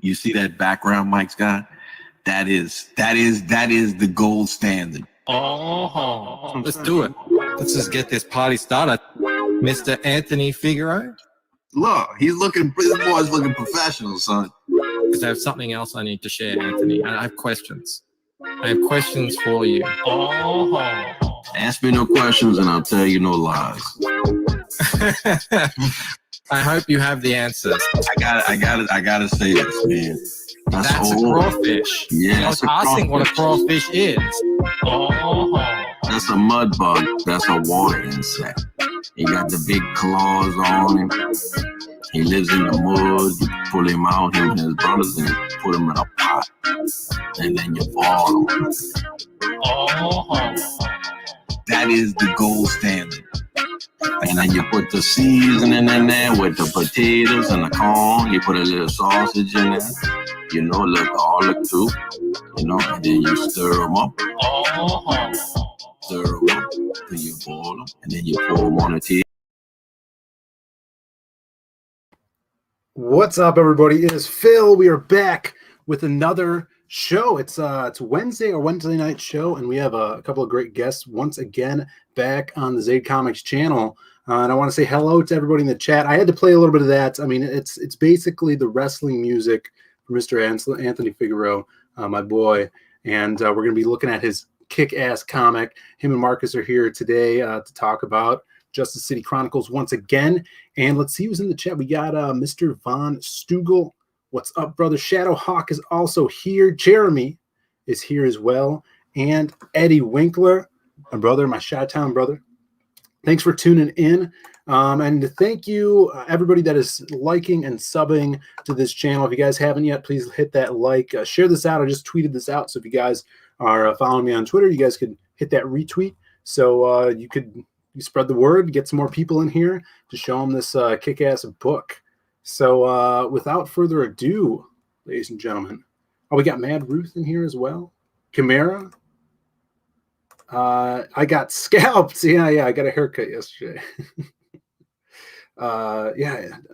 You see that background Mike's got? That is the gold standard. Oh, let's do it. Let's just get this party started. Mr. Anthony Figaro. Look, this boy's looking professional, son. Because I have something else I need to share, Anthony. I have questions. I have questions for you. Ask me no questions and I'll tell you no lies. I hope you have the answers. I gotta say this, man. That's a crawfish. Yeah, I was asking what a crawfish is. That's a mud bug. That's a water insect. He got the big claws on him. He lives in the mud. You pull him out, him and his brothers, and put him in a pot. And then you boil him. That is the gold standard. And then you put the seasoning in there with the potatoes and the corn. You put a little sausage in there. You know, a little garlic too. You know, and then you stir them up. Stir them up till you boil them. And then you pour them on a tea. What's up, everybody? It is Phil. We are back with another show. It's Wednesday, our Wednesday night show, and we have a couple of great guests once again back on the Zaid Comics channel. And I want to say hello to everybody in the chat. I had to play a little bit of that. I mean, it's basically the wrestling music for Mr. Anthony Figaro, my boy. And we're going to be looking at his kick-ass comic. Him and Marcus are here today to talk about Justice City Chronicles once again. And let's see who's in the chat. We got Mr. Von Stugel. What's up, brother? Shadowhawk is also here. Jeremy is here as well. And Eddie Winkler, my brother, my Chi-Town brother. Thanks for tuning in. And thank you, everybody that is liking and subbing to this channel. If you guys haven't yet, please hit that like. Share this out. I just tweeted this out. So if you guys are following me on Twitter, you guys could hit that retweet. So you spread the word, get some more people in here to show them this kick-ass book. So without further ado, ladies and gentlemen, we got Mad Ruth in here as well. Chimera. I got scalped. Yeah, I got a haircut yesterday. I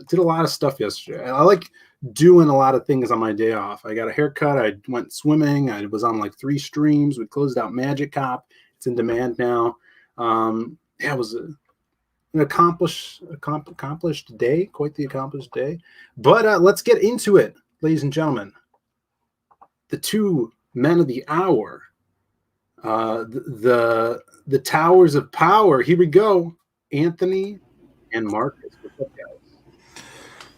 did a lot of stuff yesterday. I like doing a lot of things on my day off. I got a haircut. I went swimming. I was on like 3 streams. We closed out Magic Cop. It's in demand now. It was an accomplished day, quite the accomplished day. But let's get into it, ladies and gentlemen. The two men of the hour, the towers of power. Here we go, Anthony and Marcus. What's up, guys?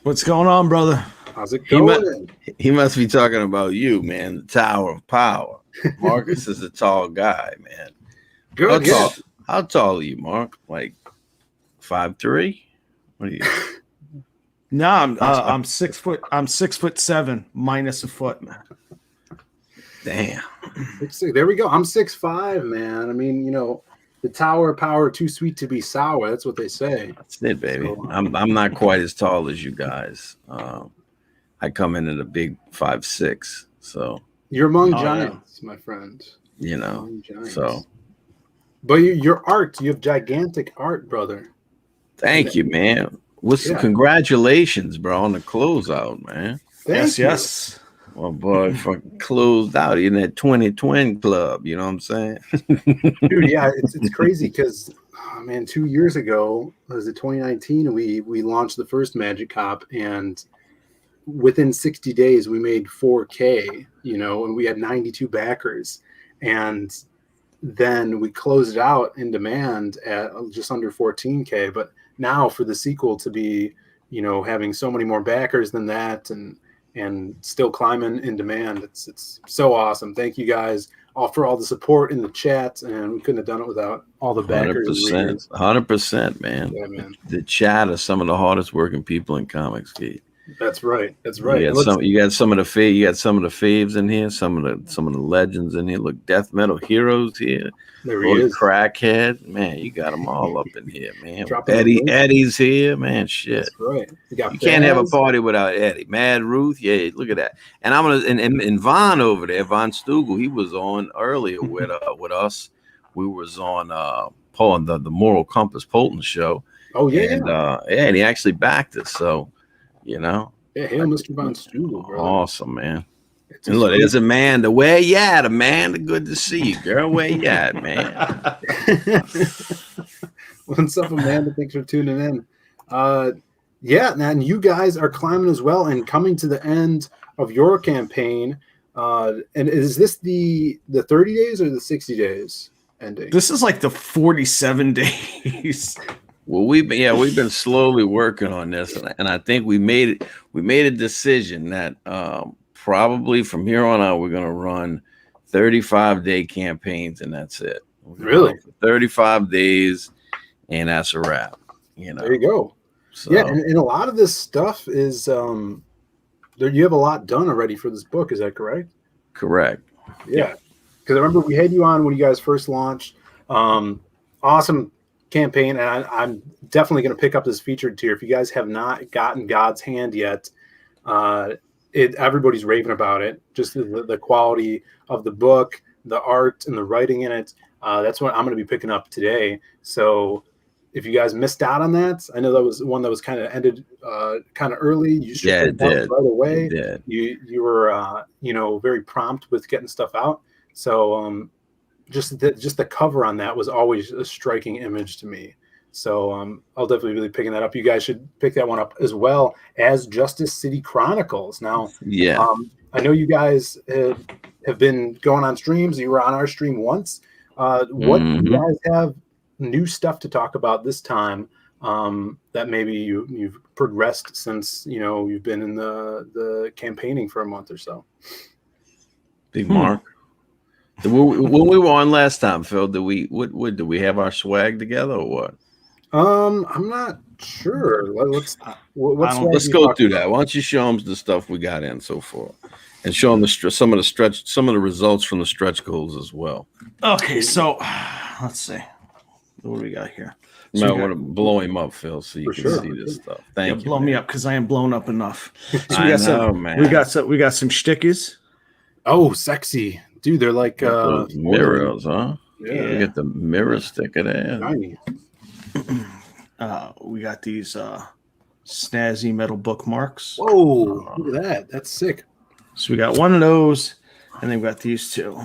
What's going on, brother? How's it going? He must be talking about you, man. The Tower of Power. Marcus is a tall guy, man. Good. How tall are you, Mark? Like 5'3"? What are you? No, I'm 6 foot. I'm 6'7" minus a foot. Damn. There we go. I'm 6'5", man. I mean, the Tower of Power, too sweet to be sour. That's what they say. That's it, baby. So, I'm not quite as tall as you guys. I come in at a big 5'6". So you're among giants, my friend. So. But your art, you have gigantic art, brother. Thank you, man. Congratulations, bro, on the closeout, man. Yes. Well, boy, fucking closed out in that 2020 club. You know what I'm saying? Dude, yeah, it's crazy because, 2 years ago, was it 2019? We launched the first Magic Cop, and within 60 days, we made 4K, and we had 92 backers. And then we closed it out in demand at just under 14K. But now for the sequel to be, having so many more backers than that and still climbing in demand, it's so awesome. Thank you guys all for all the support in the chat, and we couldn't have done it without all the backers. 100%, man. Yeah, man. The chat are some of the hardest working people in comics, Keith. That's right. You got some of the faves in here, some of the legends in here. Look, Death Metal Heroes here. There he is. Crackhead, man. You got them all up in here, man. Eddie's here, man. Shit. That's right. You can't have a party without Eddie. Mad Ruth, yeah. Look at that. And and Von over there, Von Stugel. He was on earlier with us. We was on the Moral Compass Polton show. Oh yeah. And he actually backed us. So. Yeah, hail Mr. Von Stugel, bro. Awesome, man. And look, there's Amanda. Where you at, Amanda? Good to see you, girl. Where you at, man? What's up, Amanda? Thanks for tuning in. Yeah, and you guys are climbing as well and coming to the end of your campaign. And is this the 30 days or the 60 days ending? This is like the 47 days. Well, we've been slowly working on this, and I think we made a decision that probably from here on out we're going to run 35-day campaigns, and that's it. Really? 35 days, and that's a wrap. There you go. So, yeah, and a lot of this stuff is you have a lot done already for this book. Is that correct? Correct. Yeah, because I remember we had you on when you guys first launched. Awesome campaign, and I'm definitely going to pick up this featured tier. If you guys have not gotten God's Hand yet, everybody's raving about it. Just the quality of the book, the art, and the writing in it. That's what I'm going to be picking up today. So if you guys missed out on that, I know that was one that was kind of ended kind of early. You should it did right away. It did. You were very prompt with getting stuff out. So just the cover on that was always a striking image to me. So I'll definitely be picking that up. You guys should pick that one up as well as Justice City Chronicles. Now, I know you guys have been going on streams. You were on our stream once. What do you guys have new stuff to talk about this time that maybe you've progressed since you've been in the campaigning for a month or so? Big Mark. When we were on last time, Phil, did we have our swag together or what? I'm not sure. Let's go through that. Why don't you show them the stuff we got in so far, and show them some of the results from the stretch goals as well. Okay, so let's see. What do we got here? You might want to blow him up, Phil, so you can see this stuff. Thank you. Blow me up because I am blown up enough. So man. We got some stickies. Oh, sexy. Dude, they're like mirrors, huh? Yeah. We got the mirror sticker there. Nice. We got these snazzy metal bookmarks. Whoa, look at that. That's sick. So we got one of those, and then we got these two.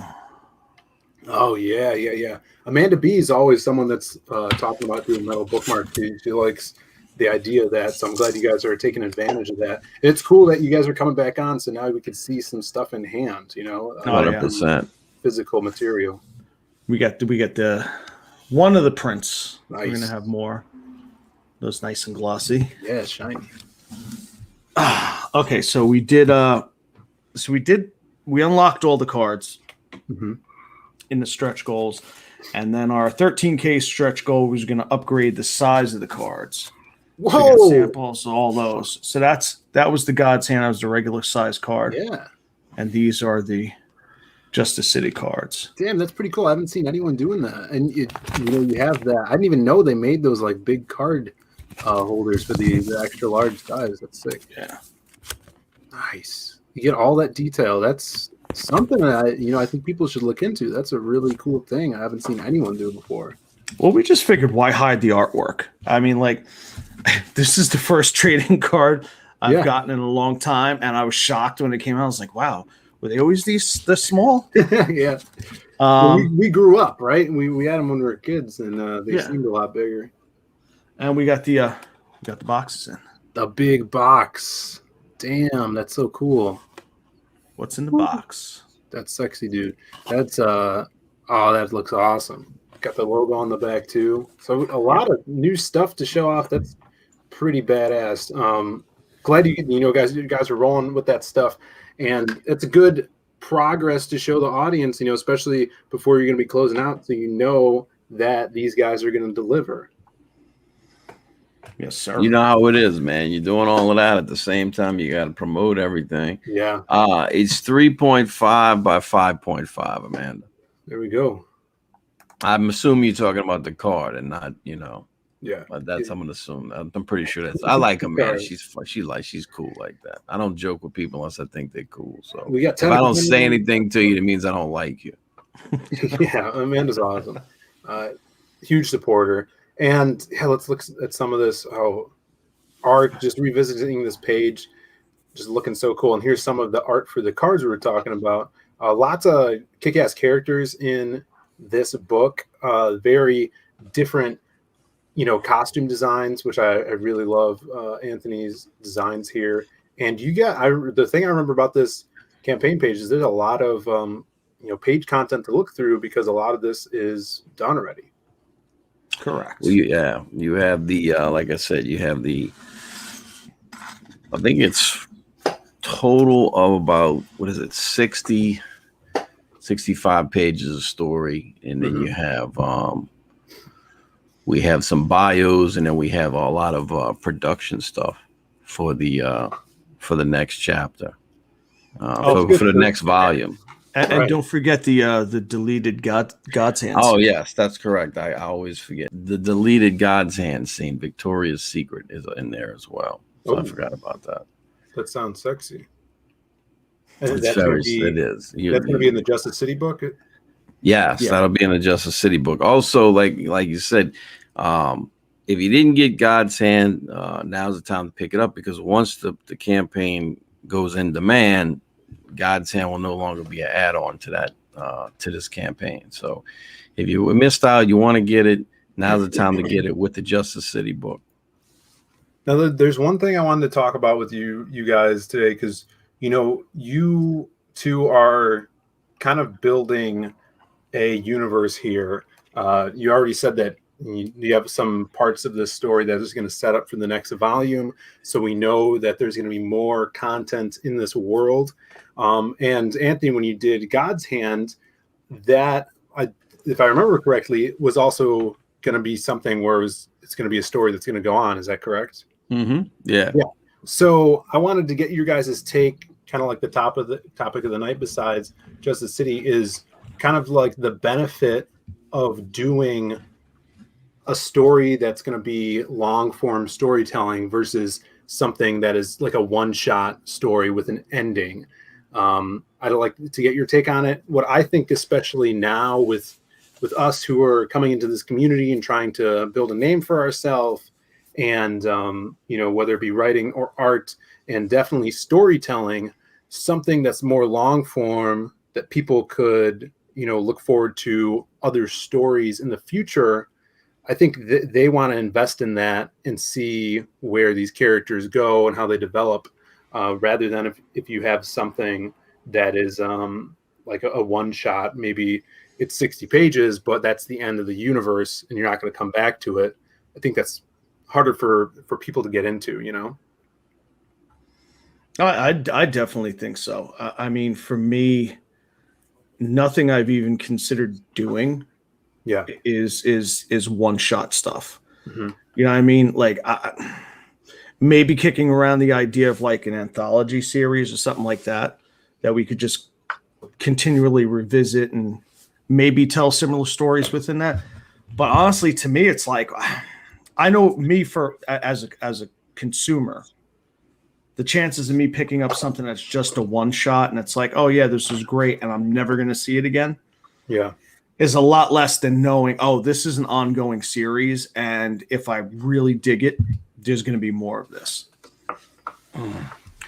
Oh, yeah. Amanda B is always someone that's talking about doing metal bookmarks. She likes the idea of that, so I'm glad you guys are taking advantage of that. It's cool that you guys are coming back on, so now we can see some stuff in hand, 100%. Physical material. We got the one of the prints. Nice. We're gonna have more. Those nice and glossy. Yeah, shiny. Okay, so we unlocked all the cards in the stretch goals, and then our 13K stretch goal was going to upgrade the size of the cards. Whoa! So we got samples, all those. So that was the God's Hand. That was the regular size card. Yeah. And these are the Justice City cards. Damn, that's pretty cool. I haven't seen anyone doing that. And you have that. I didn't even know they made those like big card holders for the extra large size. That's sick. Yeah. Nice. You get all that detail. That's something that I think people should look into. That's a really cool thing. I haven't seen anyone do before. Well, we just figured why hide the artwork? I mean, like, this is the first trading card I've gotten in a long time, and I was shocked when it came out. I was like, wow, were they always this small? Yeah. We grew up, right? And we had them when we were kids, and they seemed a lot bigger. And we got the boxes in. The big box. Damn, that's so cool. What's in the box? That's sexy, dude. That's that looks awesome. Got the logo on the back too. So a lot of new stuff to show off. That's pretty badass. Glad you guys are rolling with that stuff, and it's a good progress to show the audience. Especially before you're going to be closing out, so that these guys are going to deliver. Yes, sir. You know how it is, man. You're doing all of that at the same time. You got to promote everything. Yeah. It's 3.5 by 5.5, Amanda. There we go. I'm assuming you're talking about the card and not, Yeah. But I'm gonna assume. I'm pretty sure that's. I like Amanda. She's cool like that. I don't joke with people unless I think they're cool. So we got if I don't say anything to you, it means I don't like you. Yeah, Amanda's awesome. Huge supporter. And let's look at some of this. Art, just revisiting this page. just looking so cool. And here's some of the art for the cards we were talking about. Lots of kick-ass characters in this book. Very different, costume designs, which I really love. Anthony's designs here. And the thing I remember about this campaign page is there's a lot of page content to look through because a lot of this is done already. Correct. Well, you have the like I said, you have the. I think it's total of about 60, 65 pages of story, and then you have we have some bios, and then we have a lot of production stuff for the next chapter, for the next volume. And don't forget the deleted God's Hand. Oh, yes, that's correct. I always forget. The deleted God's Hand scene, Victoria's Secret, is in there as well. So I forgot about that. That sounds sexy. It is. That's going to be in the Justice City book? Yes, that'll be in the Justice City book. Also, like you said, if you didn't get God's Hand, now's the time to pick it up, because once the campaign goes in demand, God's Hand will no longer be an add-on to that to this campaign. So if you missed out, you want to get it, now's the time to get it with the Justice City book. Now, there's one thing I wanted to talk about with you guys today, because you two are kind of building a universe here. You already said that you have some parts of this story that is going to set up for the next volume, so we know that there's going to be more content in this world. And Anthony, when you did God's Hand, that, if I remember correctly, was also going to be something where it's going to be a story that's going to go on. Is that correct? Mm-hmm. Yeah. So I wanted to get your guys' take, kind of like the topic of the night besides Justice City, is kind of like the benefit of doing a story that's going to be long form storytelling versus something that is like a one-shot story with an ending. I'd like to get your take on it. What I think, especially now with us who are coming into this community and trying to build a name for ourselves, and whether it be writing or art, and definitely storytelling, something that's more long form that people could look forward to other stories in the future. I think they want to invest in that and see where these characters go and how they develop, rather than if you have something that is like a one shot, maybe it's 60 pages, but that's the end of the universe and you're not going to come back to it. I think that's harder for people to get into, I definitely think so. I mean, for me, nothing I've even considered doing is one shot stuff. Mm-hmm. You know what I mean? Like maybe kicking around the idea of like an anthology series or something like that we could just continually revisit and maybe tell similar stories within that. But honestly, to me, it's like, I know me as a consumer, the chances of me picking up something that's just a one shot and it's like, oh yeah, this is great, and I'm never going to see it again. Yeah. Is a lot less than knowing, oh, this is an ongoing series, and if I really dig it, there's going to be more of this.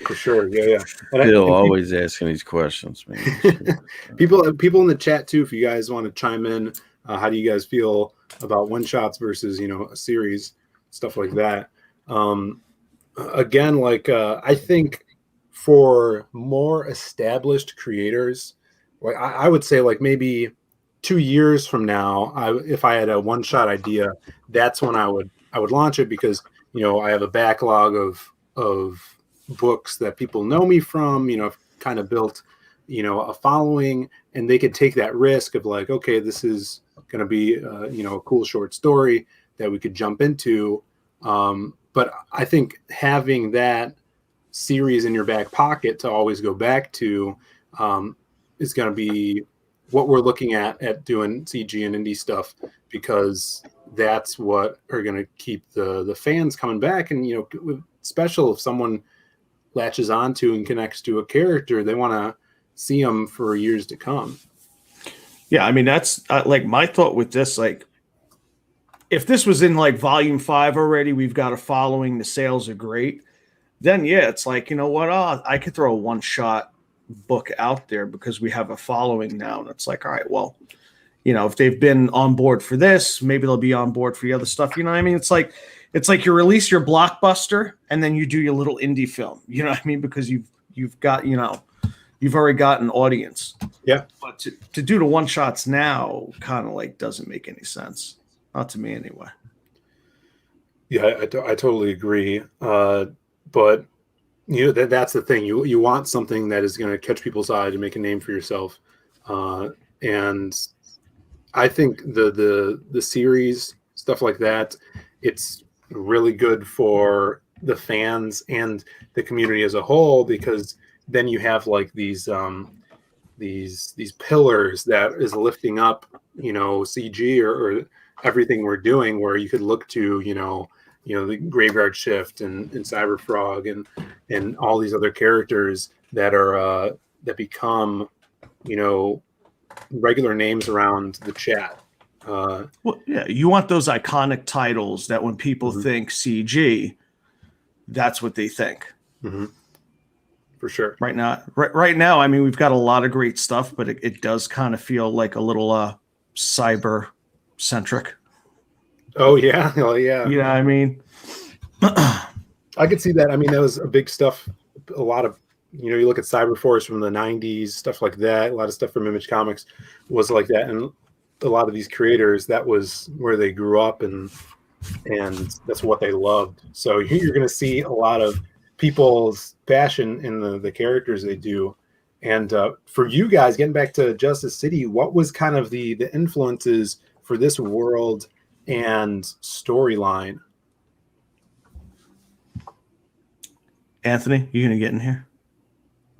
For sure, yeah. Still always asking these questions, man. people in the chat too, if you guys want to chime in, how do you guys feel about one shots versus a series, stuff like that? Again, like I think for more established creators, like I would say, like maybe 2 years from now, if I had a one shot idea, that's when I would launch it, because I have a backlog of books that people know me from. I've kind of built a following, and they could take that risk of like, okay, this is going to be a cool short story that we could jump into. But I think having that series in your back pocket to always go back to is going to be what we're looking at doing CG and indie stuff, because that's what are going to keep the fans coming back. And special if someone latches onto and connects to a character, they want to see them for years to come. Yeah, I mean, that's like my thought with this. Like, if this was in like volume 5 already, we've got a following, the sales are great, then yeah, it's like, you know what? I could throw a one-shot book out there because we have a following now. And it's like, all right, well, you know, if they've been on board for this, maybe they'll be on board for the other stuff. You know what I mean? It's like you release your blockbuster and then you do your little indie film. You know what I mean? Because you've got, you know, you've already got an audience. Yeah. But to do the one shots now kind of like doesn't make any sense. Not to me anyway. Yeah, I totally agree. But you know, that's the thing. You want something that is going to catch people's eye to make a name for yourself. And I think the series, stuff like that, it's really good for the fans and the community as a whole, because then you have like these pillars that is lifting up, you know, CG or everything we're doing, where you could look to, you know, the Graveyard Shift and Cyberfrog and all these other characters that are that become, you know, regular names around the chat. Well, yeah, you want those iconic titles that when people think CG, that's what they think. Mm-hmm. For sure. Right now, I mean, we've got a lot of great stuff, but it does kind of feel like a little cyber centric. Oh yeah, oh yeah. You know what I mean? I could see that. I mean, that was a big stuff. A lot of, you know, you look at Cyberforce from the 90s, stuff like that. A lot of stuff from Image Comics was like that. And a lot of these creators, that was where they grew up and that's what they loved. So you're going to see a lot of people's passion in the characters they do. And for you guys, getting back to Justice City, what was kind of the influences for this world and storyline? Anthony, you gonna get in here?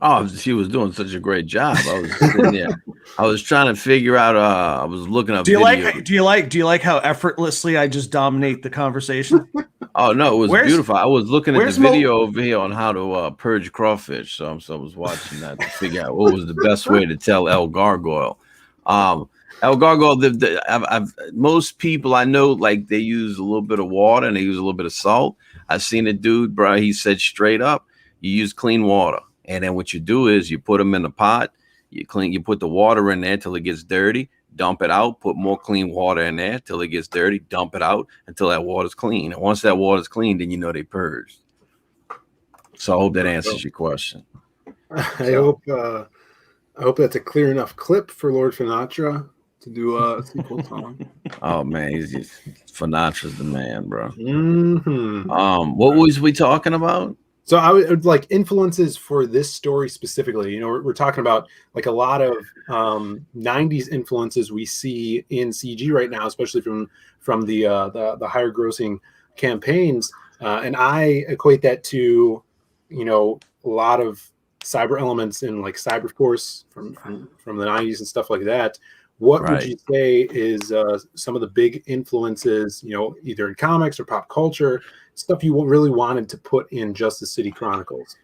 Oh, she was doing such a great job. I was sitting there. I was trying to figure out. I was looking up. Do you like how effortlessly I just dominate the conversation? Oh no, it was beautiful. I was looking at the video over here on how to purge crawfish. So I was watching that to figure out what was the best way to tell El Gargoyle. El Gargoyle. Most people I know, like, they use a little bit of water and they use a little bit of salt. I seen a dude, bro. He said straight up, you use clean water, and then what you do is you put them in a pot. You put the water in there till it gets dirty. Dump it out. Put more clean water in there till it gets dirty. Dump it out until that water's clean. And once that water's clean, then you know they purged. So I hope that answers your question. I hope that's a clear enough clip for Lord Finatra to do a sequel song. Oh man, Finatra's the man, bro. Mm-hmm. What was we talking about? So I would like influences for this story specifically. You know, we're talking about like a lot of 90s influences we see in CG right now, especially from the higher grossing campaigns, and I equate that to, you know, a lot of cyber elements in like Cyberforce from the 90s and stuff like that. What would you say is some of the big influences, you know, either in comics or pop culture, stuff you really wanted to put in Justice City Chronicles?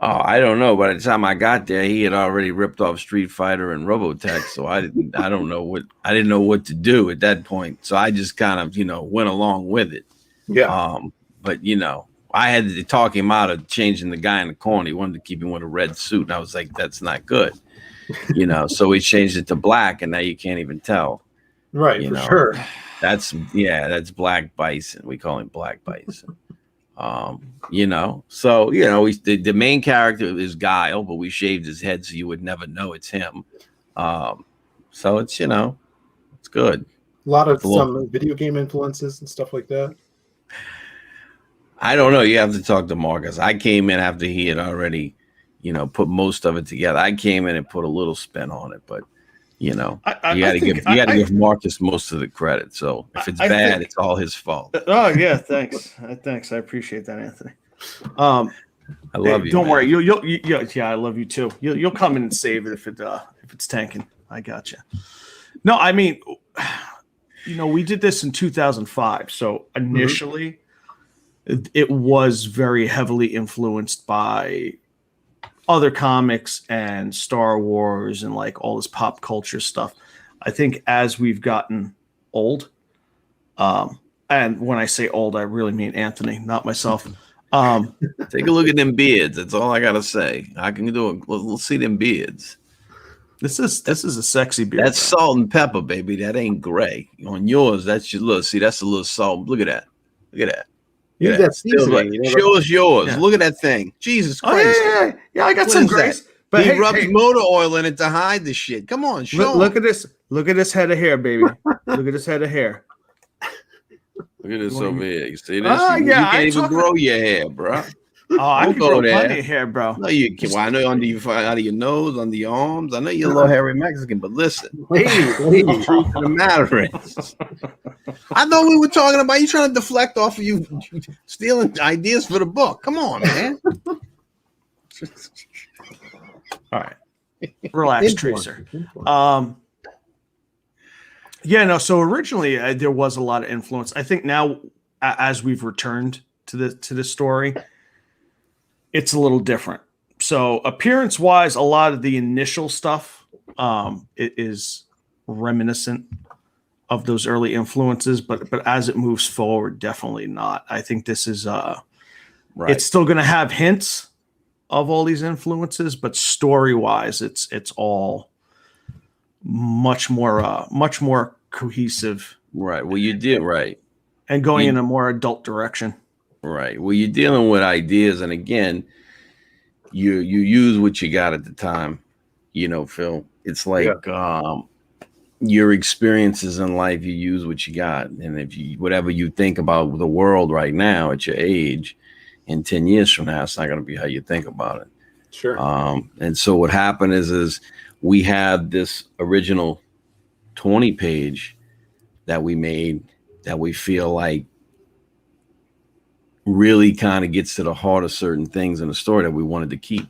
Oh, I don't know. By the time I got there, he had already ripped off Street Fighter and Robotech, so I didn't know what to do at that point. So I just kind of, you know, went along with it. Yeah. But you know, I had to talk him out of changing the guy in the corner. He wanted to keep him with a red suit, and I was like, that's not good. You know, so we changed it to black, and now you can't even tell. Right, you for know, sure. That's Black Bison. We call him Black Bison. You know, so you know, the main character is Guile, but we shaved his head so you would never know it's him. So it's, you know, it's good. A lot of some video game influences and stuff like that. I don't know. You have to talk to Marcus. I came in after he had already, you know, put most of it together. I came in and put a little spin on it, but you know, you got to give Marcus most of the credit. So if it's bad, it's all his fault. Oh yeah, thanks. I appreciate that, Anthony. I love you. Don't worry. Yeah, I love you too. You'll come in and save it if it's tanking. I got you. No, I mean, you know, we did this in 2005. So initially, it was very heavily influenced by other comics and Star Wars and like all this pop culture stuff. I think as we've gotten old, and when I say old, I really mean Anthony, not myself. Take a look at them beards. That's all I gotta say. I can do it. We'll see them beards. This is a sexy beard. That's salt and pepper, baby. That ain't gray. On yours, that's your look. See, that's a little salt. Look at that. Look at that. Use that seasoning, Show us yours. Yeah. Look at that thing. Jesus Christ. Oh, yeah. I got What some is grace. that? But He hey, rubs hey, motor oil in it to hide the shit. Come on, show look him. at this. Look at this head of hair, baby. Look at this head of hair. Look at this You want over me- here. You see this? Ah, you yeah, I can't even talking- grow your hair, bro. Oh, I Don't can go grow there. plenty of hair, bro. No, you can. Well, I know under your out of your nose, under your arms. I know you're a little hairy Mexican, but listen, Ladies. the truth of the matter is, I thought we were talking about you trying to deflect off of you stealing ideas for the book. Come on, man. All right. Relax, Tracer. Yeah, no. So originally there was a lot of influence. I think now, as we've returned to the story, it's a little different. So appearance wise, a lot of the initial stuff it is reminiscent of those early influences, but as it moves forward, definitely not. I think this is Right. it's still going to have hints of all these influences, but story wise, it's all much more cohesive Right. Well, you did right. and going in a more adult direction. Right. Well, you're dealing with ideas, and again, you use what you got at the time. You know, Phil. It's like your experiences in life. You use what you got, and if you whatever you think about the world right now at your age, in 10 years from now, it's not going to be how you think about it. Sure. And so what happened is we have this original 20 page that we made that we feel like really kind of gets to the heart of certain things in the story that we wanted to keep,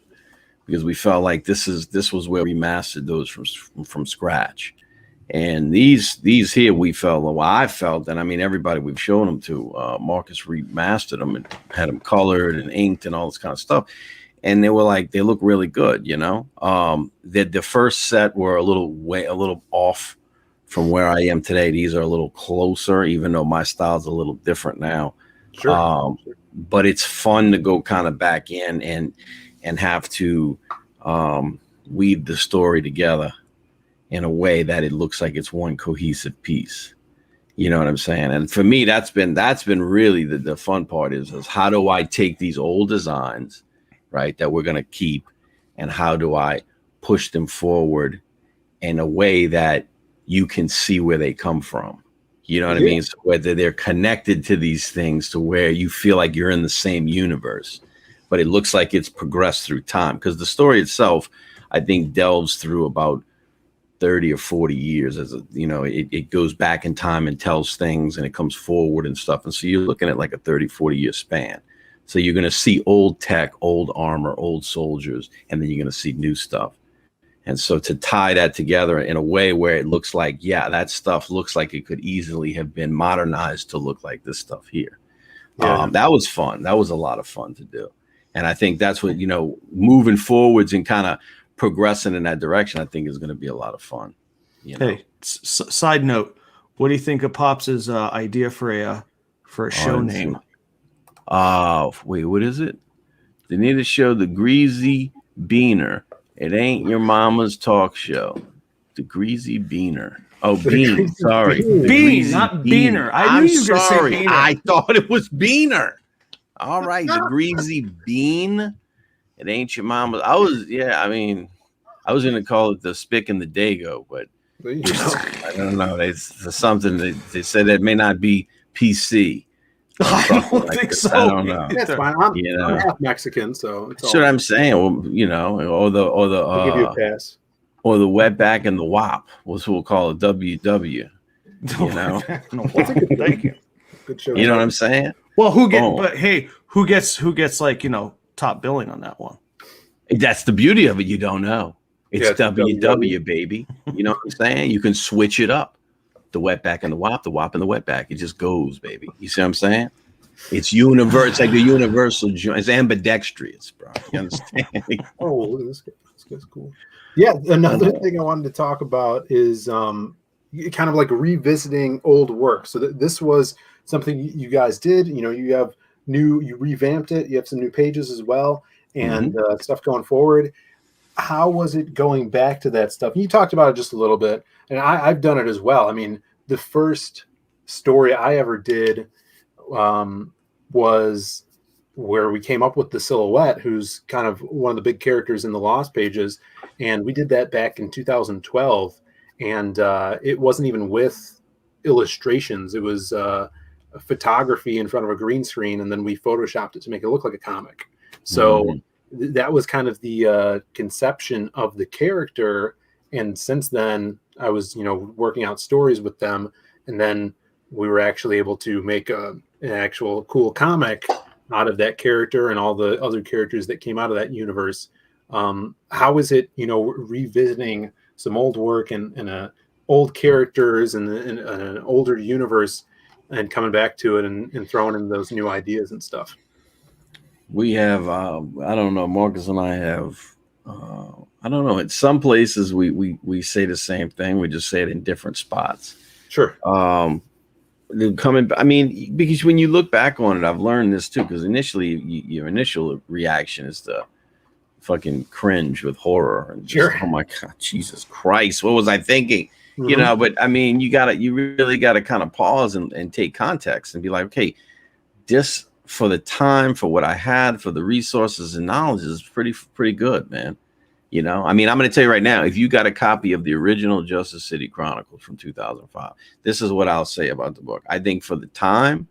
because we felt like this was where we mastered those from scratch. And these here, we felt, well, I felt, and I mean, everybody we've shown them to, Marcus remastered them and had them colored and inked and all this kind of stuff. And they were like, they look really good, you know. The first set were a little off from where I am today. These are a little closer, even though my style's a little different now. Sure. But it's fun to go kind of back in and have to weave the story together in a way that it looks like it's one cohesive piece. You know what I'm saying? And for me, that's been really the fun part is how do I take these old designs, right, that we're going to keep, and how do I push them forward in a way that you can see where they come from? You know what I mean? So whether they're connected to these things to where you feel like you're in the same universe, but it looks like it's progressed through time, because the story itself, I think, delves through about 30 or 40 years it goes back in time and tells things, and it comes forward and stuff. And so you're looking at like a 30, 40 year span. So you're going to see old tech, old armor, old soldiers, and then you're going to see new stuff. And so to tie that together in a way where it looks like, yeah, that stuff looks like it could easily have been modernized to look like this stuff here. Yeah. That was fun. That was a lot of fun to do. And I think that's what, moving forwards and kind of progressing in that direction, I think is going to be a lot of fun. Hey, side note, what do you think of Pops's idea for a show name? Wait, what is it? They need to show the Greasy Beaner. It ain't your mama's talk show. The Greasy Beaner. Oh, Bean. Sorry. Bean, not Beaner. I knew you were going to say Beaner. I thought it was Beaner. All right. The Greasy Bean. It ain't your mama's. I was going to call it the Spick and the Dago, but I don't know. It's something that they said that may not be PC. I don't think so. I don't know. That's fine. I'm half Mexican, so it's that's what I'm saying. Well, or the I'll give you a pass. Or the wetback and the WAP, which we'll call it WW. Thank you. Good show. You know what I'm saying? Well, but hey, who gets like top billing on that one? That's the beauty of it. You don't know. It's WW, baby. You know what I'm saying? You can switch it up. The wetback and the WAP and the wetback. It just goes, baby. You see what I'm saying? It's universal. It's like a universal joint. It's ambidextrous, bro. You understand? Oh, look at this guy. This guy's cool. Yeah, another thing I wanted to talk about is kind of like revisiting old work. So this was something you guys did. You have you revamped it. You have some new pages as well, and stuff going forward. How was it going back to that stuff? You talked about it just a little bit, and I've done it as well. I mean, the first story I ever did was where we came up with the Silhouette, who's kind of one of the big characters in the Lost pages, and we did that back in 2012, and it wasn't even with illustrations. It was photography in front of a green screen, and then we photoshopped it to make it look like a comic. So that was kind of the conception of the character. And since then, I was, working out stories with them, and then we were actually able to make an actual cool comic out of that character and all the other characters that came out of that universe. How is it, revisiting some old work and old characters and an older universe, and coming back to it and throwing in those new ideas and stuff? We have, I don't know, Marcus and I have, I don't know, in some places we say the same thing. We just say it in different spots. Sure. Because when you look back on it, I've learned this too, because initially your initial reaction is to fucking cringe with horror and just, oh my God, Jesus Christ, what was I thinking? But I mean, you really gotta kind of pause and take context and be like, okay, this, for the time, for what I had, for the resources and knowledge, is pretty good, man. I mean, I'm going to tell you right now, if you got a copy of the original Justice City Chronicles from 2005, this is what I'll say about the book. I think for the time,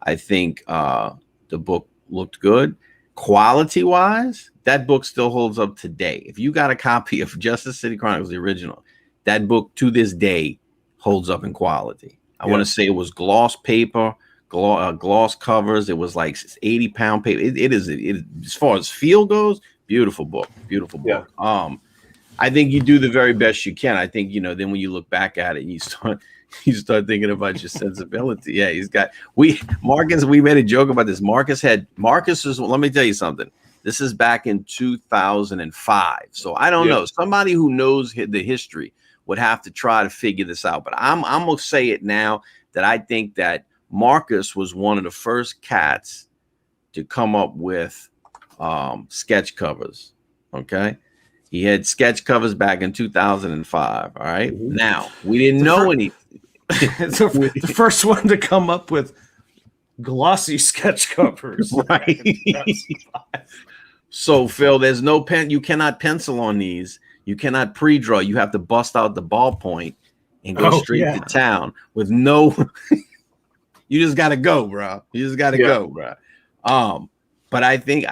I think the book looked good. Quality wise, that book still holds up today. If you got a copy of Justice City Chronicles, the original, that book to this day holds up in quality. I want to say it was gloss paper, gloss covers. It was like 80-pound paper. It is as far as feel goes, beautiful book. Yeah. I think you do the very best you can. I think, then when you look back at it, you start thinking about your sensibility. Yeah, Marcus, we made a joke about this. Marcus is, let me tell you something. This is back in 2005. So I don't know. Somebody who knows the history would have to try to figure this out. But I'm going to say it now, that I think that Marcus was one of the first cats to come up with sketch covers. Okay. He had sketch covers back in 2005. All right. Now, we didn't know anything. The first one to come up with glossy sketch covers. Right. So, Phil, there's no pen. You cannot pencil on these. You cannot pre-draw. You have to bust out the ballpoint and go straight to town with no. You just got to go, bro. You just got to go, bro. But I think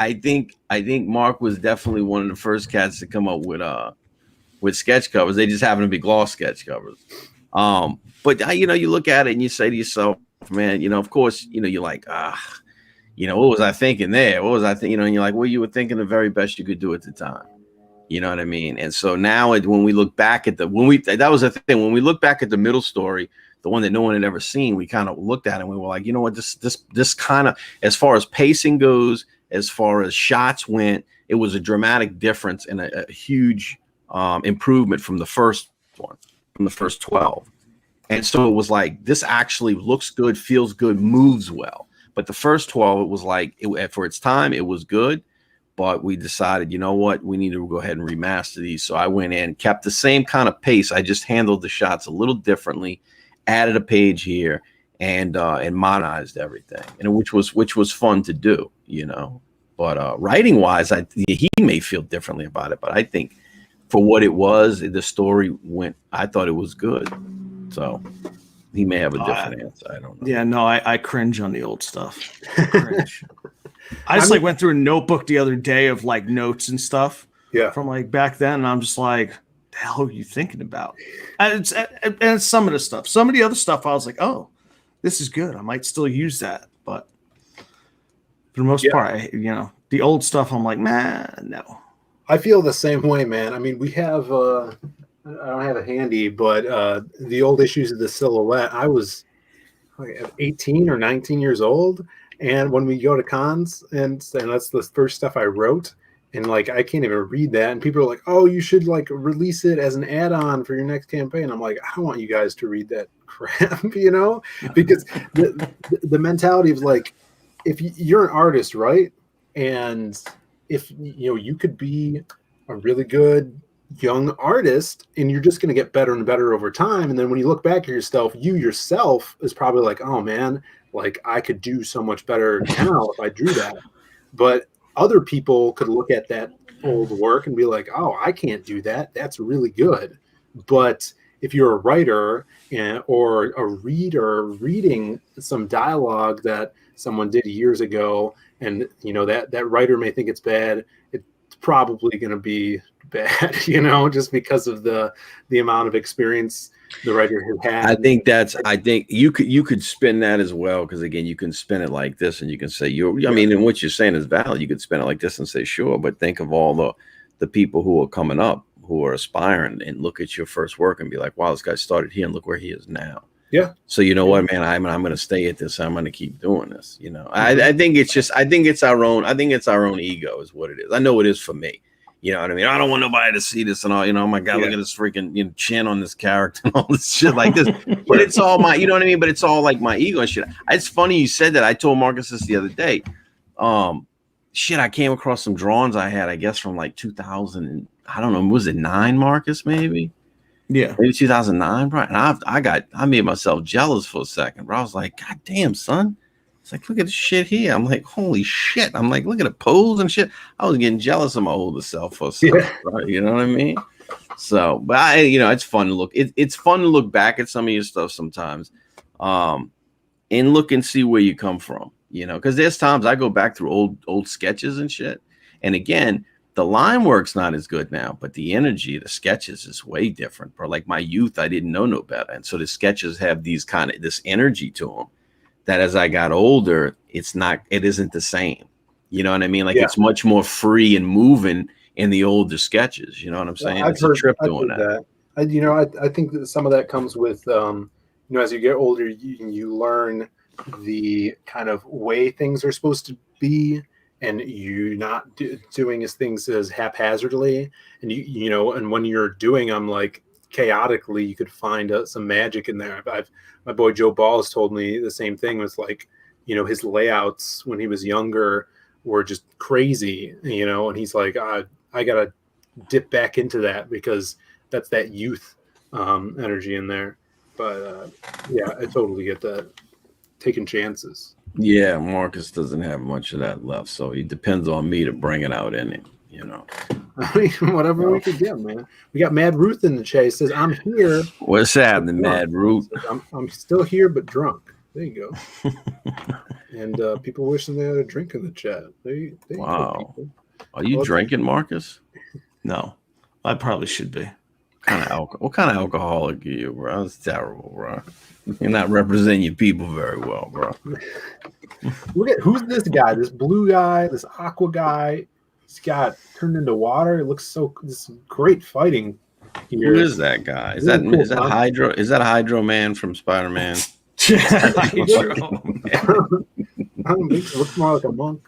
Mark was definitely one of the first cats to come up with sketch covers. They just happen to be gloss sketch covers. But you look at it and you say to yourself, man, of course, you're like, what was I thinking there? What was I thinking? And you're like, well, you were thinking the very best you could do at the time. You know what I mean? And so now when we look back at that was the thing. When we look back at the middle story, the one that no one had ever seen, we kind of looked at it and we were like, you know what, this kind of, as far as pacing goes, as far as shots went, it was a dramatic difference and a huge improvement from the first one, from the first 12. And so it was like, this actually looks good, feels good, moves well. But the first 12, it was like, for its time, it was good. But we decided, you know what, we need to go ahead and remaster these. So I went in, kept the same kind of pace. I just handled the shots a little differently, added a page here, and modernized everything, and which was fun to do, But writing wise, he may feel differently about it, but I think for what it was, the story went. I thought it was good, so he may have a different answer. I don't know. Yeah, no, I cringe on the old stuff. I cringe. I just went through a notebook the other day of like notes and stuff. Yeah, from like back then, and I'm just like, the hell are you thinking about? And it's some of the stuff. Some of the other stuff, I was like, oh, this is good. I might still use that. But for the most part, the old stuff, I'm like, man, no. I feel the same way, man. I mean, we have, I don't have it handy, but the old issues of the Silhouette, I was like 18 or 19 years old. And when we go to cons, and that's the first stuff I wrote, and like I can't even read that, and people are like, "Oh, you should like release it as an add-on for your next campaign." I'm like, I don't want you guys to read that crap, because the mentality of like, if you're an artist, right? And if you could be a really good young artist and you're just going to get better and better over time. And then when you look back at yourself, you yourself is probably like, oh man, like I could do so much better now if I drew that. But other people could look at that old work and be like, oh, I can't do that. That's really good. But if you're a writer or a reader reading some dialogue that someone did years ago, and that writer may think it's bad, it's probably going to be bad, just because of the amount of experience the writer has had. I think you could spin that as well, because again, you can spin it like this, and you can say and what you're saying is valid. You could spin it like this and say sure, but think of all the people who are coming up, who are aspiring, and look at your first work and be like, wow, this guy started here and look where he is now. Yeah. So you know what, man, I'm going to stay at this. I'm going to keep doing this. I think it's our own ego is what it is. I know it is for me. You know what I mean? I don't want nobody to see this and all, oh my God, look at this freaking chin on this character and all this shit like this. But it's all my, you know what I mean? But it's all like my ego and shit. It's funny you said that. I told Marcus this the other day. I came across some drawings I had, I guess, from like 2000 and I don't know, was it 9, Marcus, maybe? Yeah. Maybe 2009, bro. And I made myself jealous for a second, bro. I was like, God damn, son. It's like, look at this shit here. I'm like, holy shit. I'm like, look at the pose and shit. I was getting jealous of my older self for a second, right? You know what I mean? So, but it's fun to look. It's fun to look back at some of your stuff sometimes, and look and see where you come from. Because there's times I go back through old sketches and shit, and again, the line work's not as good now, but the energy, the sketches is way different. Bro, like my youth, I didn't know no better, and so the sketches have this energy to them. That as I got older, it isn't the same. You know what I mean? Like it's much more free and moving in the older sketches. You know what I'm saying? I've heard that. I think that some of that comes with, as you get older, you learn the kind of way things are supposed to be, and you not doing things as haphazardly. And and when you're doing them like chaotically, you could find some magic in there. My boy Joe Balls told me the same thing. It was like, his layouts when he was younger were just crazy, and he's like, I gotta dip back into that because that's that youth energy in there. But I totally get that. Taking chances. Yeah, Marcus doesn't have much of that left, so he depends on me to bring it out in him. I mean, whatever we could get, man. We got Mad Ruth in the chat. He says, I'm here. What's happening, Mad Ruth? I'm still here, but drunk. There you go. And people wishing they had a drink in the chat. Wow. Are you drinking, Marcus? No, I probably should be. What kind of alcoholic are you, bro? That's terrible, bro. You're not representing your people very well, bro. Look at who's this guy, this blue guy, this aqua guy. He's got turned into water. It looks this great fighting here. Who is that guy? Is that Hydro? Is that Hydro Man from Spider-Man? I don't think so. It looks more like a monk.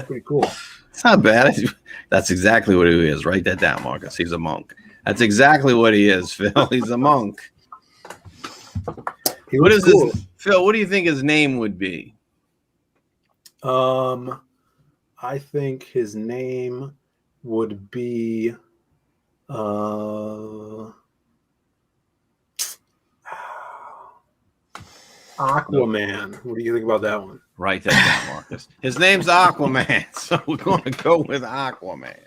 Pretty cool. It's not bad. That's exactly what he is. Write that down, Marcus. He's a monk. That's exactly what he is, Phil. He's a monk. What is this, Phil? What do you think his name would be? I think his name would be Aquaman. What do you think about that one? Write that down, Marcus. His name's Aquaman, so we're going to go with Aquaman.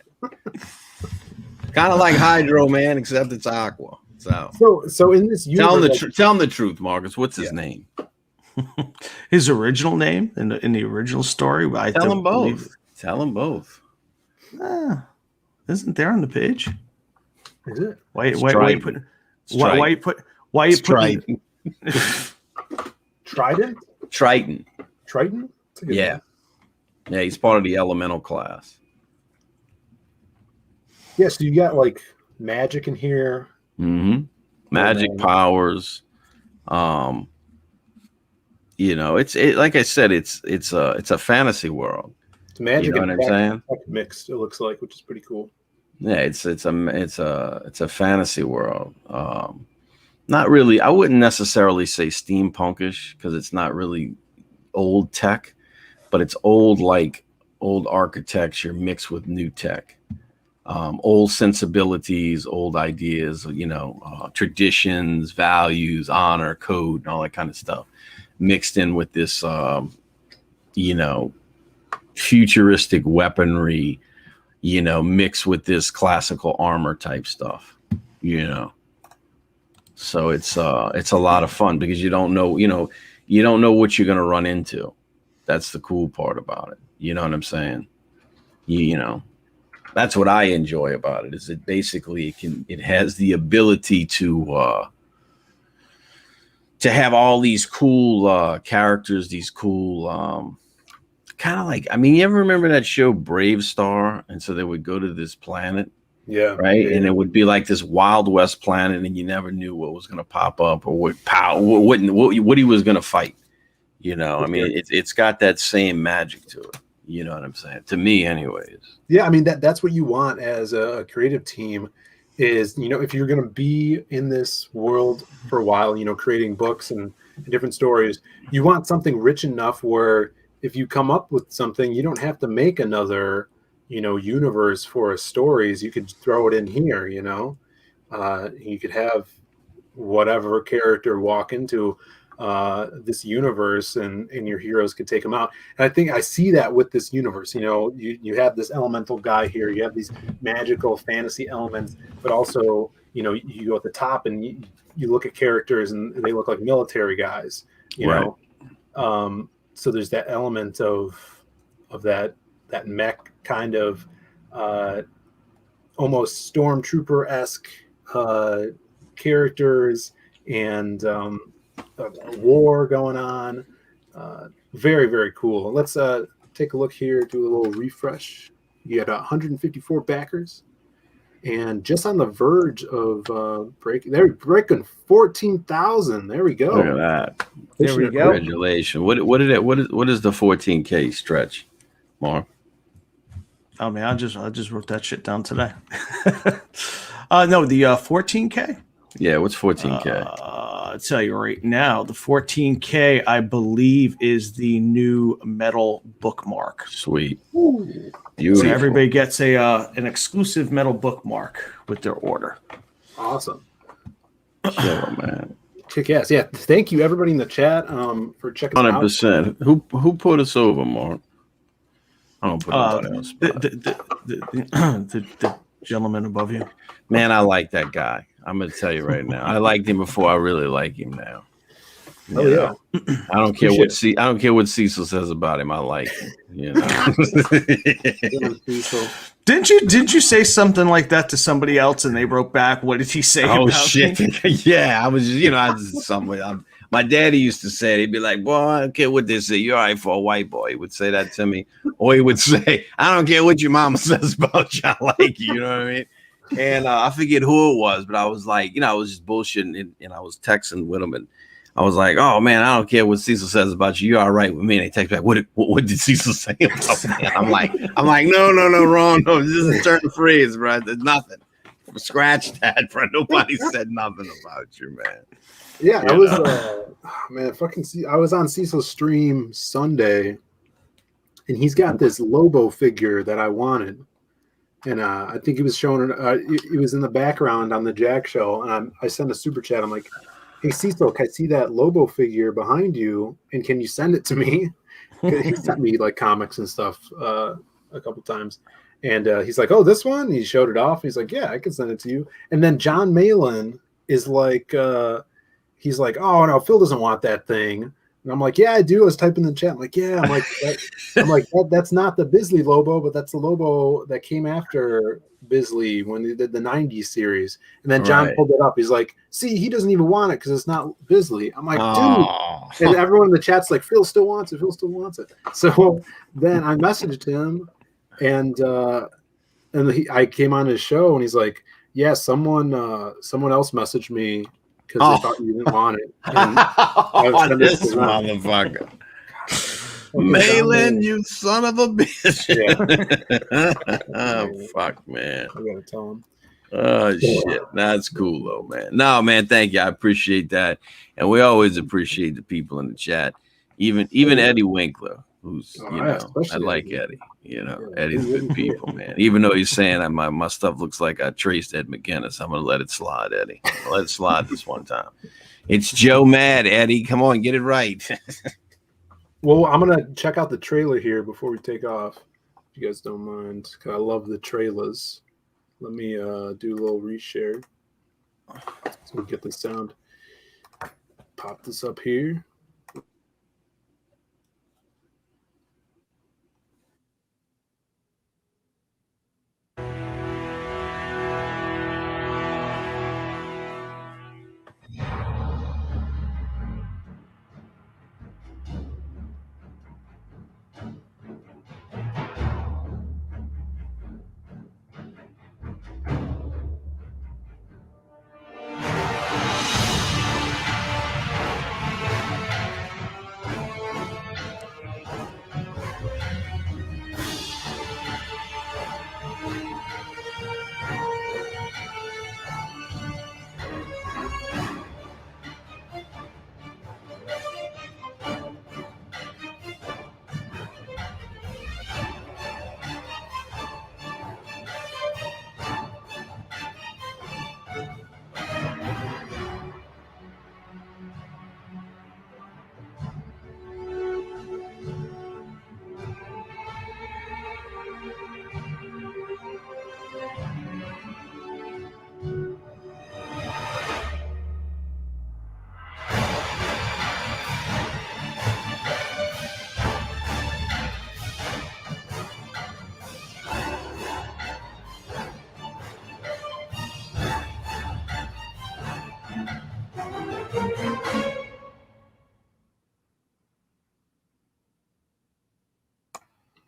Kind of like Hydro Man, except it's Aqua. So in this universe, tell him the truth, Marcus. What's his name? His original name in the original story. Tell him both. Tell them both. Isn't there on the page? Is it? Why you put Trident? Triton? Yeah. Yeah, he's part of the elemental class. Yeah, so you got like magic in here. Mm-hmm. Magic powers. It's like I said, it's a fantasy world. It's magic, you know and what I'm saying? Mixed, it looks like, which is pretty cool. Yeah, it's a fantasy world. Not really. I wouldn't necessarily say steampunkish because it's not really old tech, but it's old like old architecture mixed with new tech, old sensibilities, old ideas, traditions, values, honor, code, and all that kind of stuff mixed in with this, futuristic weaponry, mixed with this classical armor type stuff, So it's a lot of fun because you don't know what you're going to run into. That's the cool part about it. You know what I'm saying? That's what I enjoy about it, is it basically it has the ability to have all these cool characters, these cool kind of like, you ever remember that show Brave Star? And so they would go to this planet. Yeah. Right. Yeah. And it would be like this Wild West planet, and you never knew what was going to pop up or what he was going to fight. It's got that same magic to it. You know what I'm saying? To me, anyways. Yeah. That's what you want as a creative team is, if you're going to be in this world for a while, creating books and different stories, you want something rich enough where if you come up with something, you don't have to make another, universe for stories. You could throw it in here, you could have whatever character walk into this universe and your heroes could take them out. And I think I see that with this universe. You have this elemental guy here, you have these magical fantasy elements, but also, you go at the top and you look at characters and they look like military guys, Right. So there's that element of that mech kind of almost stormtrooper-esque characters and a war going on. Very, very cool. Let's take a look here, do a little refresh. You had 154 backers, and just on the verge of breaking 14,000. There we go. Look at that. There we go. Congratulations. What is the 14K stretch, Mark? Oh man, I just wrote that shit down today. No, the 14K. Yeah, what's 14K? I'll tell you right now, the 14K I believe is the new metal bookmark. Sweet. Ooh. So everybody gets an exclusive metal bookmark with their order. Awesome. Sure, man. Kick ass. Yeah. Thank you everybody in the chat for checking us out. 100%. Who put us over, Mark? I don't put nobody else. The gentleman above you. Man, I like that guy. I'm gonna tell you right now. I liked him before. I really like him now. Yeah. I don't care what Cecil says about him. I like him. Didn't you say something like that to somebody else and they wrote back? What did he say? Oh about shit! me? Yeah, I was. My daddy used to say it. He'd be like, "Boy, I don't care what they say. You're all right for a white boy." He would say that to me, or he would say, "I don't care what your mama says about you. I like you." You know what I mean? And I forget who it was, but I was like, I was just bullshitting, and I was texting with him, and I was like, "Oh man, I don't care what Cecil says about you. You're all right with me." And they text back, "What did Cecil say about me?" And I'm like, no, wrong. No, this is a turn phrase, bro. There's nothing. Scratch that, bro. Nobody said nothing about you, man. Yeah, I was I was on Cecil's stream Sunday, and he's got this Lobo figure that I wanted. And I think he was showing it was in the background on the Jack show. And I sent a super chat. I'm like, "Hey, Cecil, can I see that Lobo figure behind you? And can you send it to me?" He sent me like comics and stuff a couple times. And he's like, "Oh, this one?" He showed it off. He's like, "Yeah, I can send it to you." And then John Malin is like, he's like, "Oh, no, Phil doesn't want that thing." And I'm like, "Yeah, I do." I was typing in the chat. I'm like, "Yeah." That's not the Bisley Lobo, but that's the Lobo that came after Bisley when they did the 90s series. And then John pulled it up. He's like, "See, he doesn't even want it because it's not Bisley." I'm like, "Dude." And everyone in the chat's like, "Phil still wants it. Phil still wants it." So then I messaged him, and I came on his show, and he's like, "Yeah, someone else messaged me because they thought you didn't want it." And this motherfucker. Malin, you son of a bitch. Yeah. Oh, fuck, man. I gotta tell him. Oh, shit. That's cool, though, man. No, man, thank you. I appreciate that. And we always appreciate the people in the chat. Even Eddie Winkler, who's I especially like Eddie. Eddie. Eddie's good people, man. Even though he's saying that my stuff looks like I traced Ed McGuinness, I'm gonna let it slide, Eddie. Let it slide this one time. It's Joe Mad, Eddie. Come on, get it right. Well, I'm gonna check out the trailer here before we take off. If you guys don't mind, 'cause I love the trailers. Let me do a little reshare so we get the sound. Pop this up here.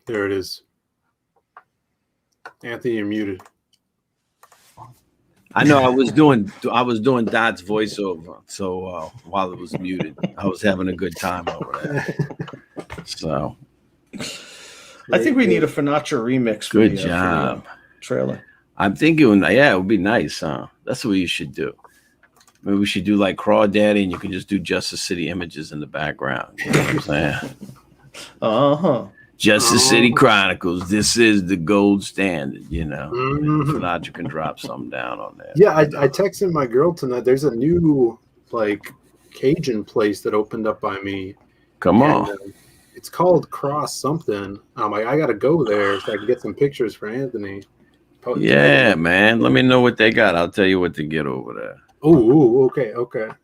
There it is. Anthony, you're muted. I know I was doing Dot's voiceover, so while it was muted, I was having a good time over there. So I think we need a Finacha remix. Good job. For the, trailer. I'm thinking, it would be nice, huh? That's what you should do. Maybe we should do like Crawdaddy, and you can just do Justice City images in the background. You know what I'm saying? Justice City Chronicles. This is the gold standard, Finacha can drop something down on that. Yeah, I texted my girl tonight. There's a new Cajun place that opened up by me. Come on. It's called Cross something. I gotta go there so I can get some pictures for Anthony. Yeah, man. Let me know what they got. I'll tell you what to get over there. Oh, okay.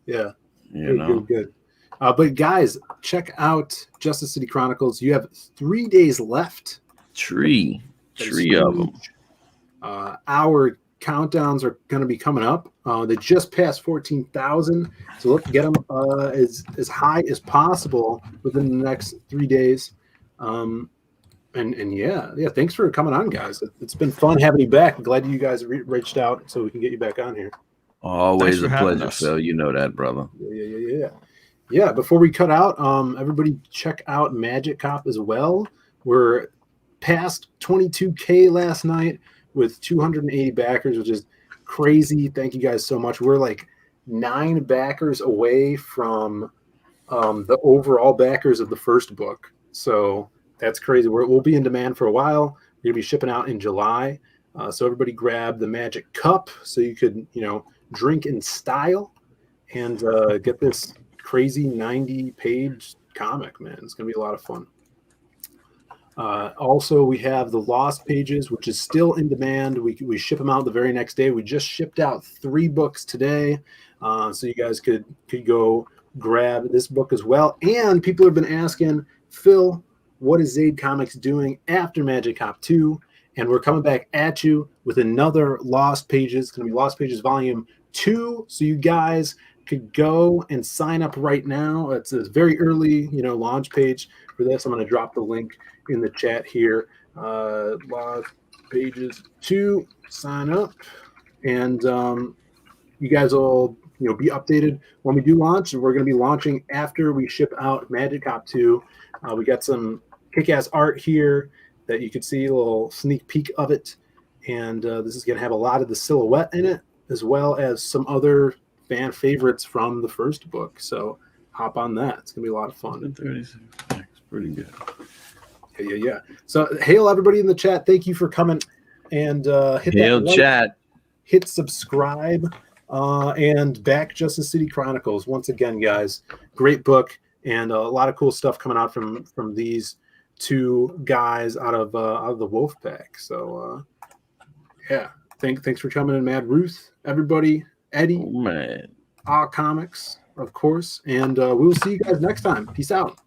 Yeah. Good. But guys, check out Justice City Chronicles. You have 3 days left. Three of them. Our countdowns are going to be coming up. They just passed 14,000, so let's get them as high as possible within the next 3 days. And yeah, thanks for coming on, guys. It's been fun having you back. I'm glad you guys reached out so we can get you back on here. Always a pleasure, Phil. You know that, brother. Yeah, before we cut out, everybody check out Magic Cop as well. We're past 22K last night with 280 backers, which is crazy. Thank you guys so much. We're like 9 backers away from the overall backers of the first book. So that's crazy. We'll be in demand for a while. We're going to be shipping out in July. So everybody grab the Magic Cup so you could, drink in style and get this crazy 90-page comic, man. It's going to be a lot of fun. Also, we have the Lost Pages, which is still in demand. We ship them out the very next day. We just shipped out 3 books today, so you guys could go grab this book as well. And people have been asking, Phil, what is Zaid Comics doing after Magic Cop 2? And we're coming back at you with another Lost Pages. It's going to be Lost Pages Volume 2, so you guys could go and sign up right now. It's a very early, launch page for this. I'm going to drop the link in the chat here. Lost Pages 2, sign up, and you guys will, be updated when we do launch. We're going to be launching after we ship out Magic Cop 2. We got some kick-ass art here that you could see, a little sneak peek of it, and this is going to have a lot of the silhouette in it, as well as some other fan favorites from the first book. So hop on that. It's gonna be a lot of fun. 36 packs, pretty good. Yeah. So hail everybody in the chat. Thank you for coming and hit Hail that like, chat. hit subscribe, and back Justice City Chronicles once again, guys. Great book and a lot of cool stuff coming out from these two guys out of the Wolf Pack. So yeah, thanks for coming in, Mad Ruth, everybody, Eddie, Oh, man. Comics, of course, and we'll see you guys next time. Peace out.